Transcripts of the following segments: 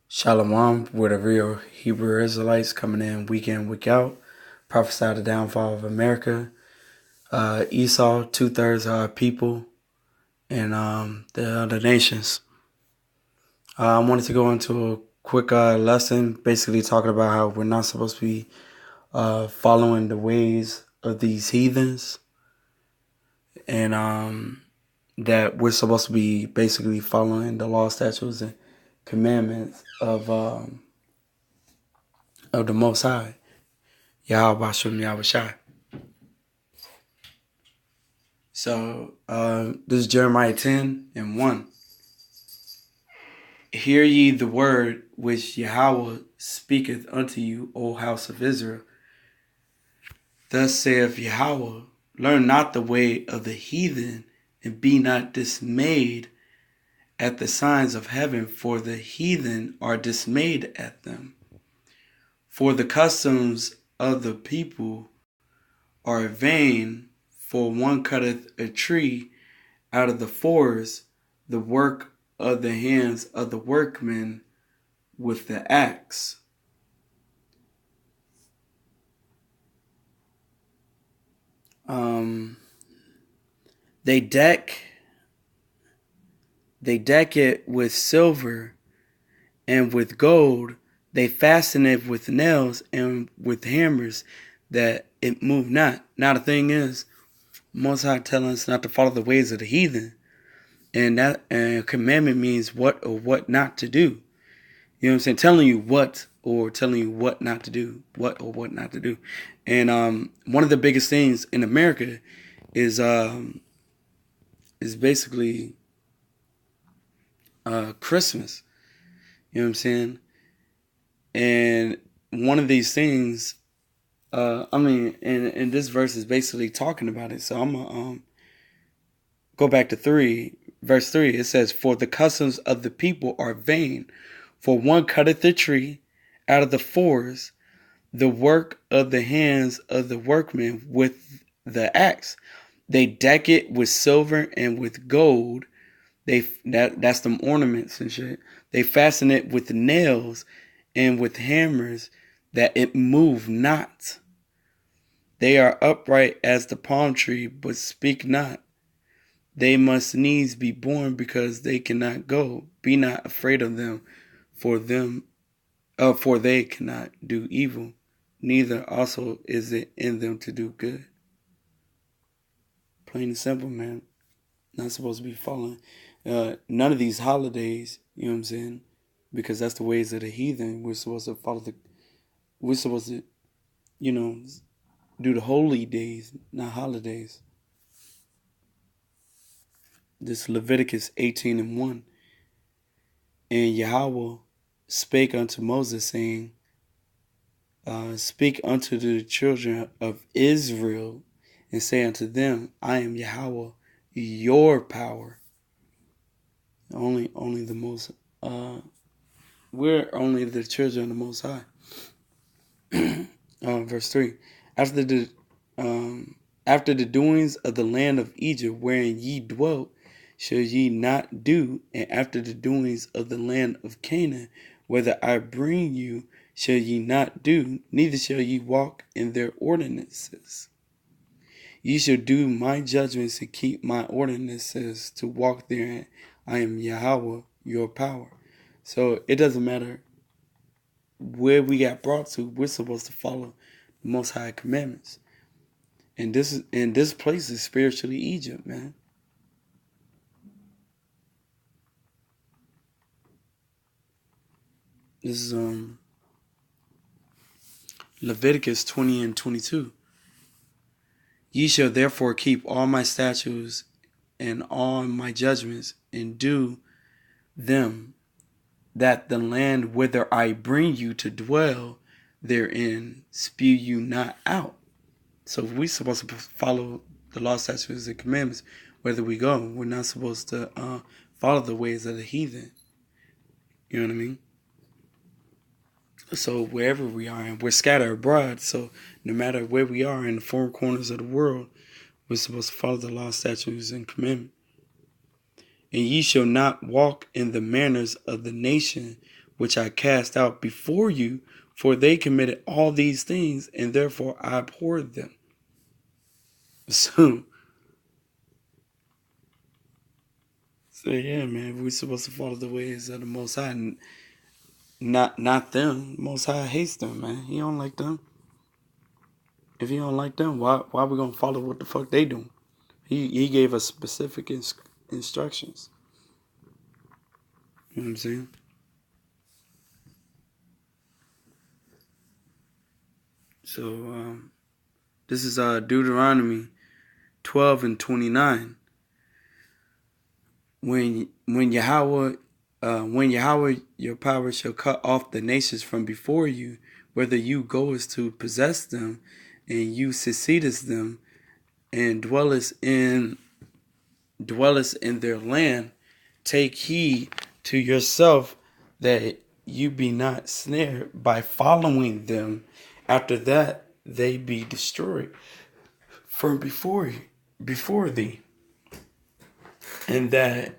Shalom, we're the real Hebrew Israelites coming in week week out. Prophesy the downfall of America. Esau, 2/3 of our people, and the other nations. I wanted to go into a quick lesson, basically talking about how we're not supposed to be following the ways of these heathens, and that we're supposed to be basically following the law, statutes, and commandments of the Most High. Yahweh Shem Yahweh Shai. So this is Jeremiah 10:1. Hear ye the word which Yahweh speaketh unto you, O house of Israel. Thus saith Yahweh, learn not the way of the heathen, and be not dismayed at the signs of heaven, for the heathen are dismayed at them. For the customs of the people are vain, for one cutteth a tree out of the forest, the work of the hands of the workmen with the axe. They deck it with silver and with gold. They fasten it with nails and with hammers, that it move not. Now the thing is, Most High telling us not to follow the ways of the heathen, and that commandment means what or what not to do. You know what I'm saying? Telling you what or telling you what not to do. What or what not to do. And one of the biggest things in America is basically Christmas. You know what I'm saying? And one of these things, and this verse is basically talking about it. So I'm going to go back to verse 3. It says, for the customs of the people are vain. For one cutteth the tree out of the forest, the work of the hands of the workmen with the axe. They deck it with silver and with gold. That's them ornaments and shit. They fasten it with nails and with hammers, that it move not. They are upright as the palm tree, but speak not. They must needs be born, because they cannot go. Be not afraid of them, for they cannot do evil, neither also is it in them to do good. Plain and simple, man. Not supposed to be following none of these holidays, you know what I'm saying? Because that's the ways of the heathen. We're supposed to do the holy days, not holidays. This Leviticus 18:1. And Yahweh spake unto Moses, saying, speak unto the children of Israel, and say unto them, I am Yahweh, your power. Only the most we're only the children of the Most High. Verse 3. After the doings of the land of Egypt, wherein ye dwelt, shall ye not do, and after the doings of the land of Canaan, whither I bring you, shall ye not do, neither shall ye walk in their ordinances. Ye shall do my judgments and keep my ordinances to walk therein. I am Yahweh, your power. So it doesn't matter where we got brought to, we're supposed to follow the Most High commandments. And this place is spiritually Egypt, man. This is Leviticus 20:22. Ye shall therefore keep all my statutes and all my judgments, and do them, that the land whither I bring you to dwell therein spew you not out. So we're supposed to follow the law, statutes, and commandments whether we go. We're not supposed to follow the ways of the heathen. You know what I mean? So wherever we are, and we're scattered abroad, so no matter where we are in the four corners of the world, we're supposed to follow the law, statutes, and commandments. And ye shall not walk in the manners of the nation which I cast out before you, for they committed all these things, and therefore I abhorred them. So yeah, man, we're supposed to follow the ways of the Most High, and not them. Most High hates them, man. He don't like them. If he don't like them, why we gonna follow what the fuck they doing? He gave us specific instructions. You know what I'm saying? So this is Deuteronomy 12:29. When Yahweh your power shall cut off the nations from before you, whether you goest to possess them, and you secedest them, and dwellest in their land, take heed to yourself that you be not snared by following them, after that they be destroyed from before thee, and that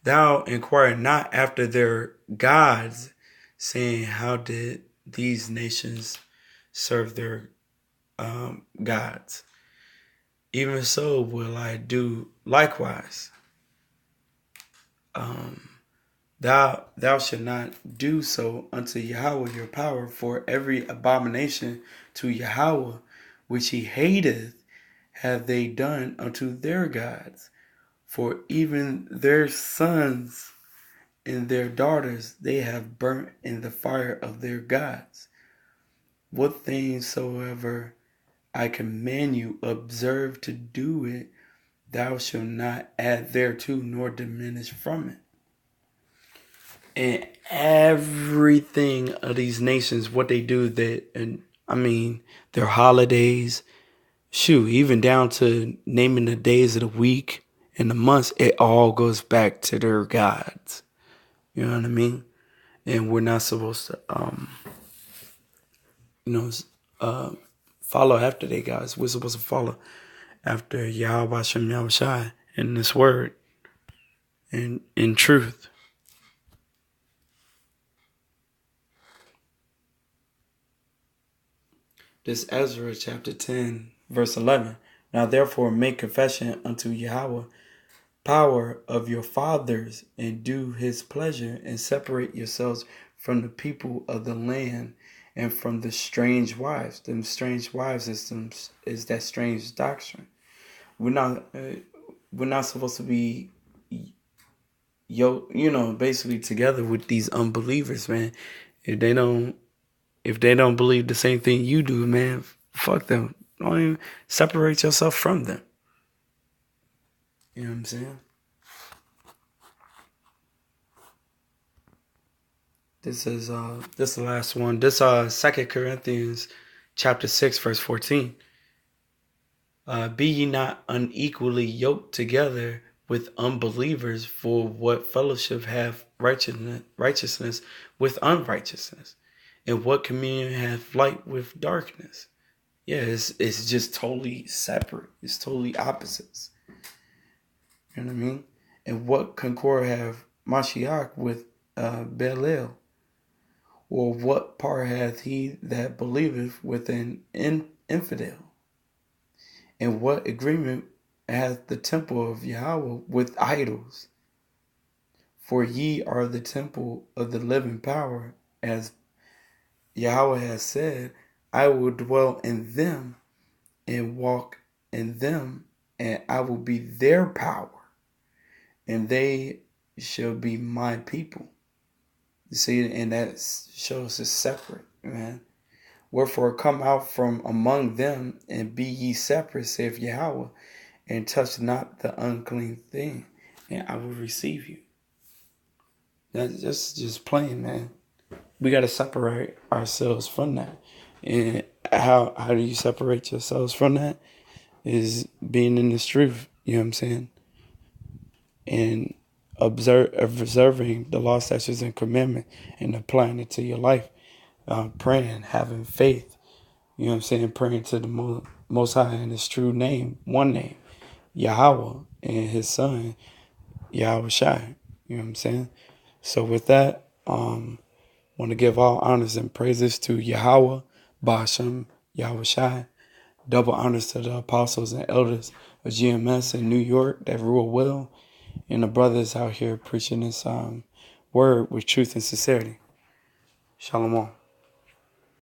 thou inquire not after their gods, saying, how did these nations serve their gods? Even so will I do likewise. Thou shalt not do so unto Yahweh your power, for every abomination to Yahweh which he hateth have they done unto their gods. For even their sons and their daughters they have burnt in the fire of their gods. What things soever I command you, observe to do it. Thou shalt not add thereto nor diminish from it. And everything of these nations, what they do, their holidays, even down to naming the days of the week and the months, it all goes back to their gods. You know what I mean? And we're not supposed to, follow after they gods. We're supposed to follow after Yahweh Shem Yahushai in this word and in truth. This Ezra chapter 10, verse 11. Now therefore make confession unto Yahweh, power of your fathers, and do his pleasure, and separate yourselves from the people of the land and from the strange wives. Them strange wives is that strange doctrine. We're not supposed to be basically together with these unbelievers, man. If they don't believe the same thing you do, man, fuck them. Don't even separate yourself from them. You know what I'm saying? This is the last one. This 2 Corinthians chapter 6, verse 14. Be ye not unequally yoked together with unbelievers, for what fellowship have righteousness with unrighteousness? And what communion hath light with darkness? Yeah, it's just totally separate. It's totally opposites. You know what I mean? And what concord have Mashiach with Belial? Or what part hath he that believeth with an infidel? And what agreement hath the temple of Yahweh with idols? For ye are the temple of the living power, as Yahweh has said, I will dwell in them and walk in them, and I will be their power, and they shall be my people. You see, and that shows it's separate, man. Wherefore come out from among them, and be ye separate, saith Yahweh, and touch not the unclean thing, and I will receive you. That's just plain, man. We got to separate ourselves from that. And how do you separate yourselves from that? Is being in this truth, you know what I'm saying? And observing the law, statutes, and commandment, and applying it to your life. Praying, having faith, you know what I'm saying? Praying to the Most High in his true name, one name, Yahweh, and his son, Yahweh Shai, you know what I'm saying? So with that, want to give all honors and praises to Yahweh, Ba'ashem, Yahweh Shai. Double honors to the apostles and elders of GMS in New York that rule well, and the brothers out here preaching this word with truth and sincerity. Shalom.